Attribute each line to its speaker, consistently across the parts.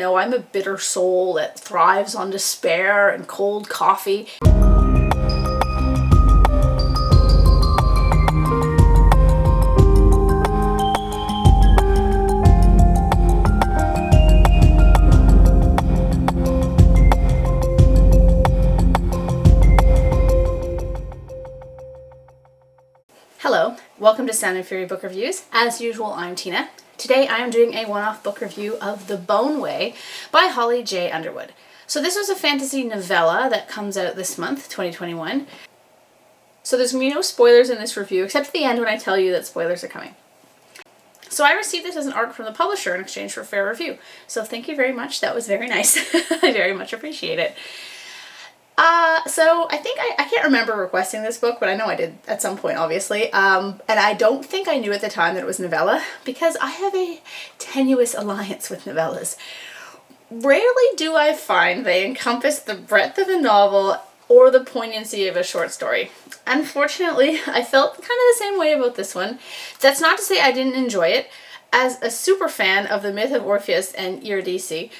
Speaker 1: No, I'm a bitter soul that thrives on despair and cold coffee. Hello, welcome to Sound and Fury Book Reviews. As usual, I'm Tina. Today I am doing a one-off book review of The Bone Way by Holly Underwood. So this was a fantasy novella that comes out this month, 2021. So there's going to be no spoilers in this review, except at the end when I tell you that spoilers are coming. So I received this as an ARC from the publisher in exchange for a fair review. So thank you very much. That was very nice. I very much appreciate it. So I think I can't remember requesting this book, but I know I did at some point, obviously. And I don't think I knew at the time that it was novella, because I have a tenuous alliance with novellas. Rarely do I find they encompass the breadth of a novel or the poignancy of a short story. Unfortunately, I felt kind of the same way about this one. That's not to say I didn't enjoy it. As a super fan of the myth of Orpheus and Eurydice,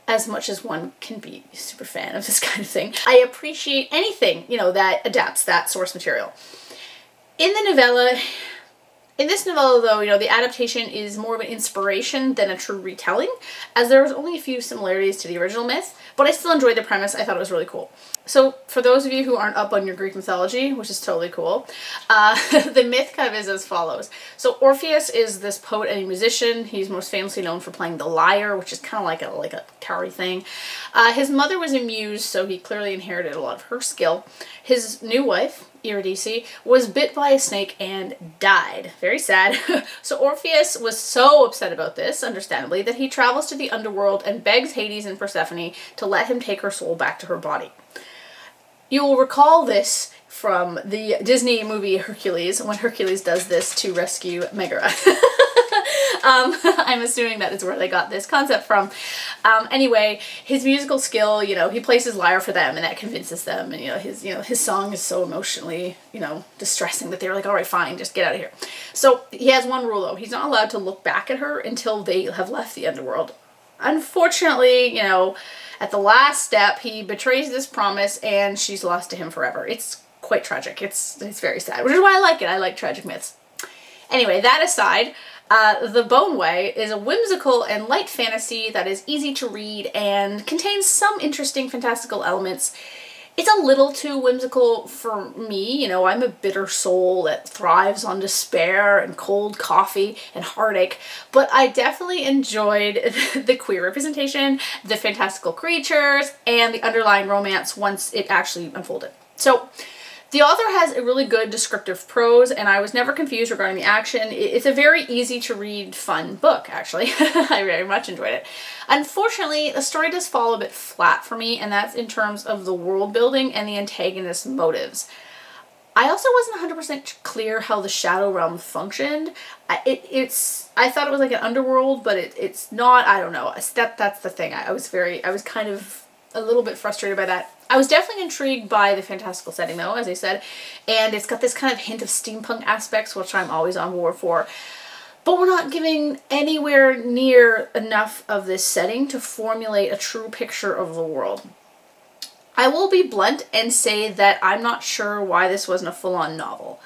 Speaker 1: as much as one can be a super fan of this kind of thing, I appreciate anything, that adapts that source material. In this novella though, the adaptation is more of an inspiration than a true retelling, as there was only a few similarities to the original myth, but I still enjoyed the premise. I thought it was really cool. So for those of you who aren't up on your Greek mythology, which is totally cool, the myth kind of is as follows. So Orpheus is this poet and musician. He's most famously known for playing the lyre, which is kind of like a cowrie thing. His mother was a muse, so he clearly inherited a lot of her skill. His new wife, Eurydice, was bit by a snake and died. Very sad. So Orpheus was so upset about this, understandably, that he travels to the underworld and begs Hades and Persephone to let him take her soul back to her body. You will recall this from the Disney movie Hercules, when Hercules does this to rescue Megara. I'm assuming that is where they got this concept from. Anyway, his musical skill, he plays his lyre for them, and that convinces them. And his song is so emotionally, distressing that they were like, all right, fine, just get out of here. So he has one rule though: he's not allowed to look back at her until they have left the underworld. Unfortunately, at the last step, he betrays this promise, and she's lost to him forever. It's quite tragic. It's very sad, which is why I like it. I like tragic myths. Anyway, that aside, The Bone Way is a whimsical and light fantasy that is easy to read and contains some interesting fantastical elements. It's a little too whimsical for me. I'm a bitter soul that thrives on despair and cold coffee and heartache, but I definitely enjoyed the queer representation, the fantastical creatures, and the underlying romance once it actually unfolded. So the author has a really good descriptive prose, and I was never confused regarding the action. It's a very easy to read, fun book, actually. I very much enjoyed it. Unfortunately, the story does fall a bit flat for me, and that's in terms of the world building and the antagonist's motives. I also wasn't 100% clear how the Shadow Realm functioned. I thought it was like an underworld, but it's not. I don't know. That's the thing. I was kind of a little bit frustrated by that. I was definitely intrigued by the fantastical setting though, as I said, and it's got this kind of hint of steampunk aspects, which I'm always on board for. But we're not giving anywhere near enough of this setting to formulate a true picture of the world. I will be blunt and say that I'm not sure why this wasn't a full-on novel.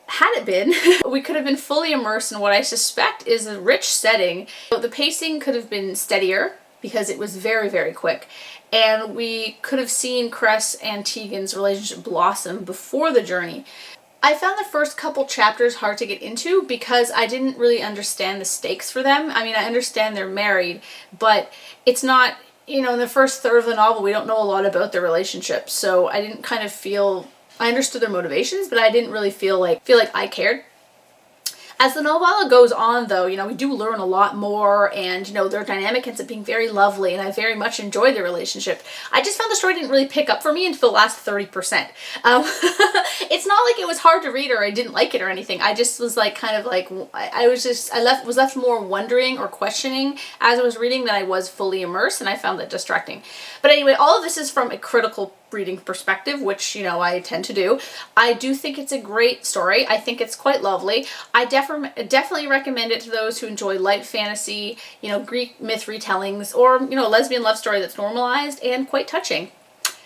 Speaker 1: Had it been, we could have been fully immersed in what I suspect is a rich setting. The pacing could have been steadier because it was very, very quick. And we could have seen Cress and Tegan's relationship blossom before the journey. I found the first couple chapters hard to get into because I didn't really understand the stakes for them. I mean, I understand they're married, but it's not, in the first third of the novel, we don't know a lot about their relationship. So I didn't kind of feel, I understood their motivations, but I didn't really feel like I cared. As the novella goes on though, we do learn a lot more, and their dynamic ends up being very lovely, and I very much enjoyed their relationship. I just found the story didn't really pick up for me until the last 30%. It's not like it was hard to read or I didn't like it or anything. I just was like I was left more wondering or questioning as I was reading than I was fully immersed, and I found that distracting. But anyway, all of this is from a critical reading perspective, which, you know, I tend to do. I do think it's a great story. I think it's quite lovely. I definitely recommend it to those who enjoy light fantasy, you know, Greek myth retellings, or, you know, a lesbian love story that's normalized and quite touching.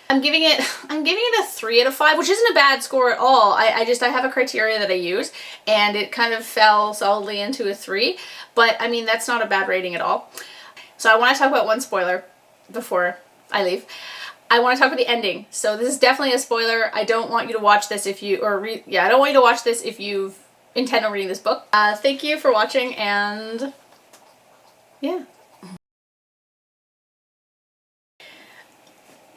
Speaker 1: I'm giving it a 3 out of 5, which isn't a bad score at all. I have a criteria that I use, and it kind of fell solidly into a 3, but I mean, that's not a bad rating at all. So I want to talk about one spoiler before I leave. I want to talk about the ending. So this is definitely a spoiler. I don't want you to watch this if you, I don't want you to watch this if you intend on reading this book. Thank you for watching, and yeah.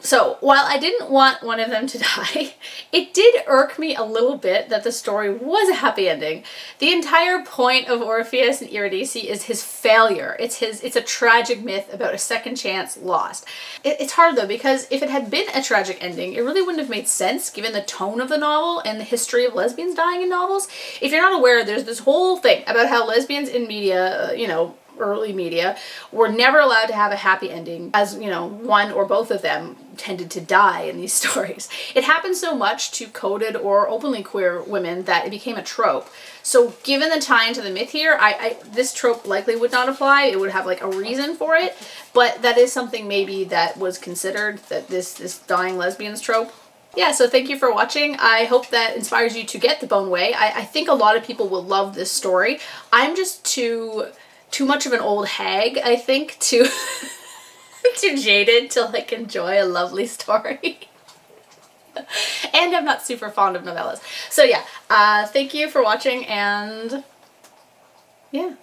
Speaker 1: So, while I didn't want one of them to die, it did irk me a little bit that the story was a happy ending. The entire point of Orpheus and Eurydice is his failure. It's a tragic myth about a second chance lost. It's hard though, because if it had been a tragic ending, it really wouldn't have made sense given the tone of the novel and the history of lesbians dying in novels. If you're not aware, there's this whole thing about how lesbians in media, you know, early media, were never allowed to have a happy ending, as, you know, one or both of them tended to die in these stories. It happened so much to coded or openly queer women that it became a trope. So given the tie into the myth here, this trope likely would not apply. It would have like a reason for it, but that is something maybe that was considered, that this dying lesbians trope. Yeah, so thank you for watching. I hope that inspires you to get The Bone Way. I think a lot of people will love this story. I'm just too much of an old hag, I think, too jaded to like enjoy a lovely story. And I'm not super fond of novellas. So yeah, thank you for watching, and yeah.